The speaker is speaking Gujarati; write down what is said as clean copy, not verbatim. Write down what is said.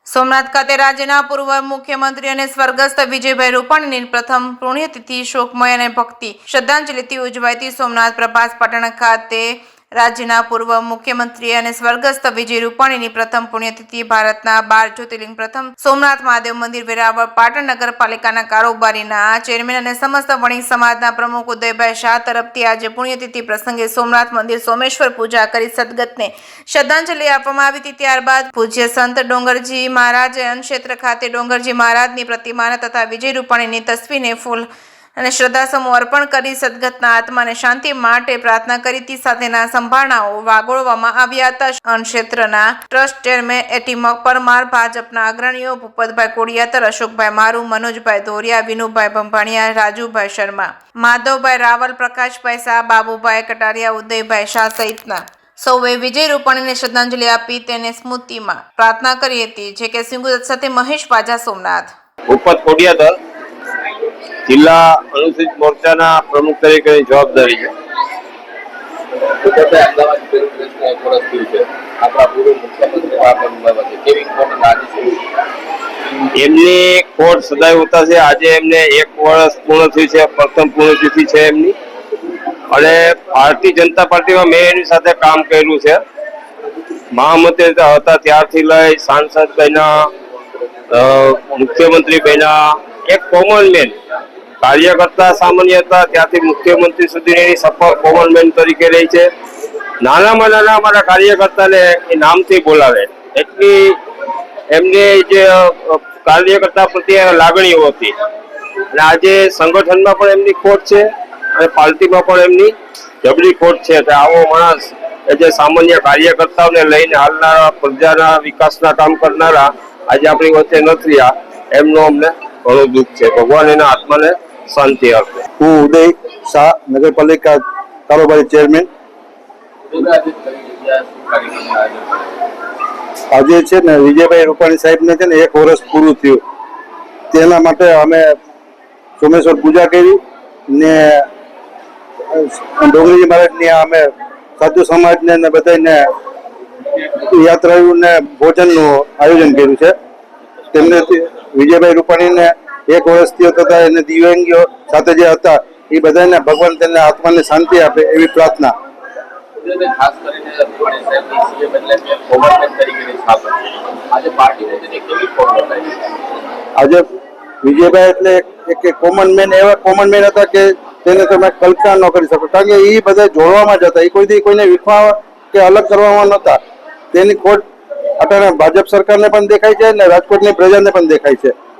સોમનાથ ખાતે રાજ્યના પૂર્વ મુખ્યમંત્રી અને સ્વર્ગસ્થ વિજયભાઈ રૂપાણીની પ્રથમ પુણ્યતિથિ શોકમય અને ભક્તિ શ્રદ્ધાંજલિથી ઉજવાઈ. સોમનાથ પ્રભાસ પાટણ ખાતે રાજ્યના પૂર્વ મુખ્યમંત્રી અને સ્વર્ગસ્થ વિજય રૂપાણીની પ્રથમ પુણ્યતિથિ ભારતના 12 જ્યોતિર્લિંગ પ્રથમ સોમનાથ મહાદેવ મંદિર વેરાવળ પાટણ નગરપાલિકાના કારોબારીના ચેરમેન અને સમસ્ત વણિક સમાજના પ્રમુખ ઉદયભાઈ શાહ તરફથી આજે પુણ્યતિથિ પ્રસંગે સોમનાથ મંદિર સોમેશ્વર પૂજા કરી સદગતને શ્રદ્ધાંજલિ આપવામાં આવી હતી. ત્યારબાદ પૂજ્ય સંત ડોંગરજી મહારાજ ક્ષેત્ર ખાતે ડોંગરજી મહારાજની પ્રતિમાને તથા વિજય રૂપાણીની તસવીરને ફૂલ અને શ્રદ્ધાસમૂહ અર્પણ કરી સદગતના આત્માને શાંતિ માટે પ્રાર્થના કરી હતી. સાથેના સંભારણાઓ વાગોળવામાં આવ્યા હતા. ક્ષેત્રના ટ્રસ્ટ ચેરમેન એટી પરમાર, ભાજપના અગ્રણીઓ ભૂપતભાઈ કોડિયાતર, અશોકભાઈ મારુ, મનોજભાઈ ધોરિયા, વિનુભાઈ ભંભાણિયા, રાજુભાઈ શર્મા, માધવભાઈ રાવલ, પ્રકાશભાઈ શાહ, બાબુભાઈ કટારિયા, ઉદયભાઈ શાહ સહિતના સૌએ વિજય રૂપાણીને શ્રદ્ધાંજલિ આપી તેને સ્મૃતિમાં પ્રાર્થના કરી હતી. જે કે સિંગુદત સાથે મહેશ વાજા, સોમનાથ. ભૂપત કોડિયાતર, જિલ્લા અનુસૂચિત મોરચાના પ્રમુખ તરીકેની જવાબદારી છે. એમની કોર્ટ સદાય ઉતા છે. આજે એમને 1 વર્ષ પૂર્ણ થયું છે. પ્રથમ પુણ્યતિથિ છે એમની. અને ભારતીય જનતા પાર્ટીમાં મેં એની સાથે કામ કર્યું છે. મહામંત્રી હતા ત્યારથી લઈ સાંસદ બન્યા, મુખ્યમંત્રી બન્યા, એક કોમન મેન કાર્યકર્તા સામાન્ય હતા ત્યાંથી મુખ્યમંત્રી સુધીની સફળ કોમન મેન તરીકે રહી છે. નાનામાં નાના અમારા કાર્યકર્તાને એ નામથી બોલાવે એટલી એમને જે કાર્યકર્તા પ્રત્યે લાગણીઓ હતી. અને આજે સંગઠનમાં પણ એમની ખોટ છે અને પાર્ટીમાં પણ એમની જબરી ખોટ છે. આવો માણસ જે સામાન્ય કાર્યકર્તાઓને લઈને હાલનારા પ્રજાના વિકાસના કામ કરનારા આજે આપણી વચ્ચે નથી રહ્યા, એમનો અમને ઘણું દુઃખ છે. ભગવાન એના આત્માને શાંતિ આપે. હું ઉદય શાહ, નગરપાલિકા કારોબારી ચેરમેન. આજે છે ને વિજયભાઈ રૂપાણી સાહેબને છે ને 1 વર્ષ પૂરું થયું. તેના માટે અમે સોમેશ્વર પૂજા કરી ને ડોંગરીજી મહારાજની અમે સાધુ સમાજને ને બધાને યાત્રાળુઓને ભોજનનું આયોજન કર્યું છે. તેમને વિજયભાઈ રૂપાણીને 1 વર્ષ થયો તથા એને દિવ્યાંગીઓ સાથે જે હતા એ બધાને ભગવાન તેને આત્માને શાંતિ આપે એવી પ્રાર્થના. આજે વિજયભાઈ એટલે એક કોમન મેન, એવા કોમન મેન હતા કે તેને તમે કલ્પના ન કરી શકો. કારણ કે એ બધા જોડવામાં જ હતા. એ કોઈથી કોઈને વિખવા કે અલગ કરવામાં નહોતા. તેની ખોટ અત્યારે ભાજપ સરકારને પણ દેખાય છે અને રાજકોટની પ્રજાને પણ દેખાય છે.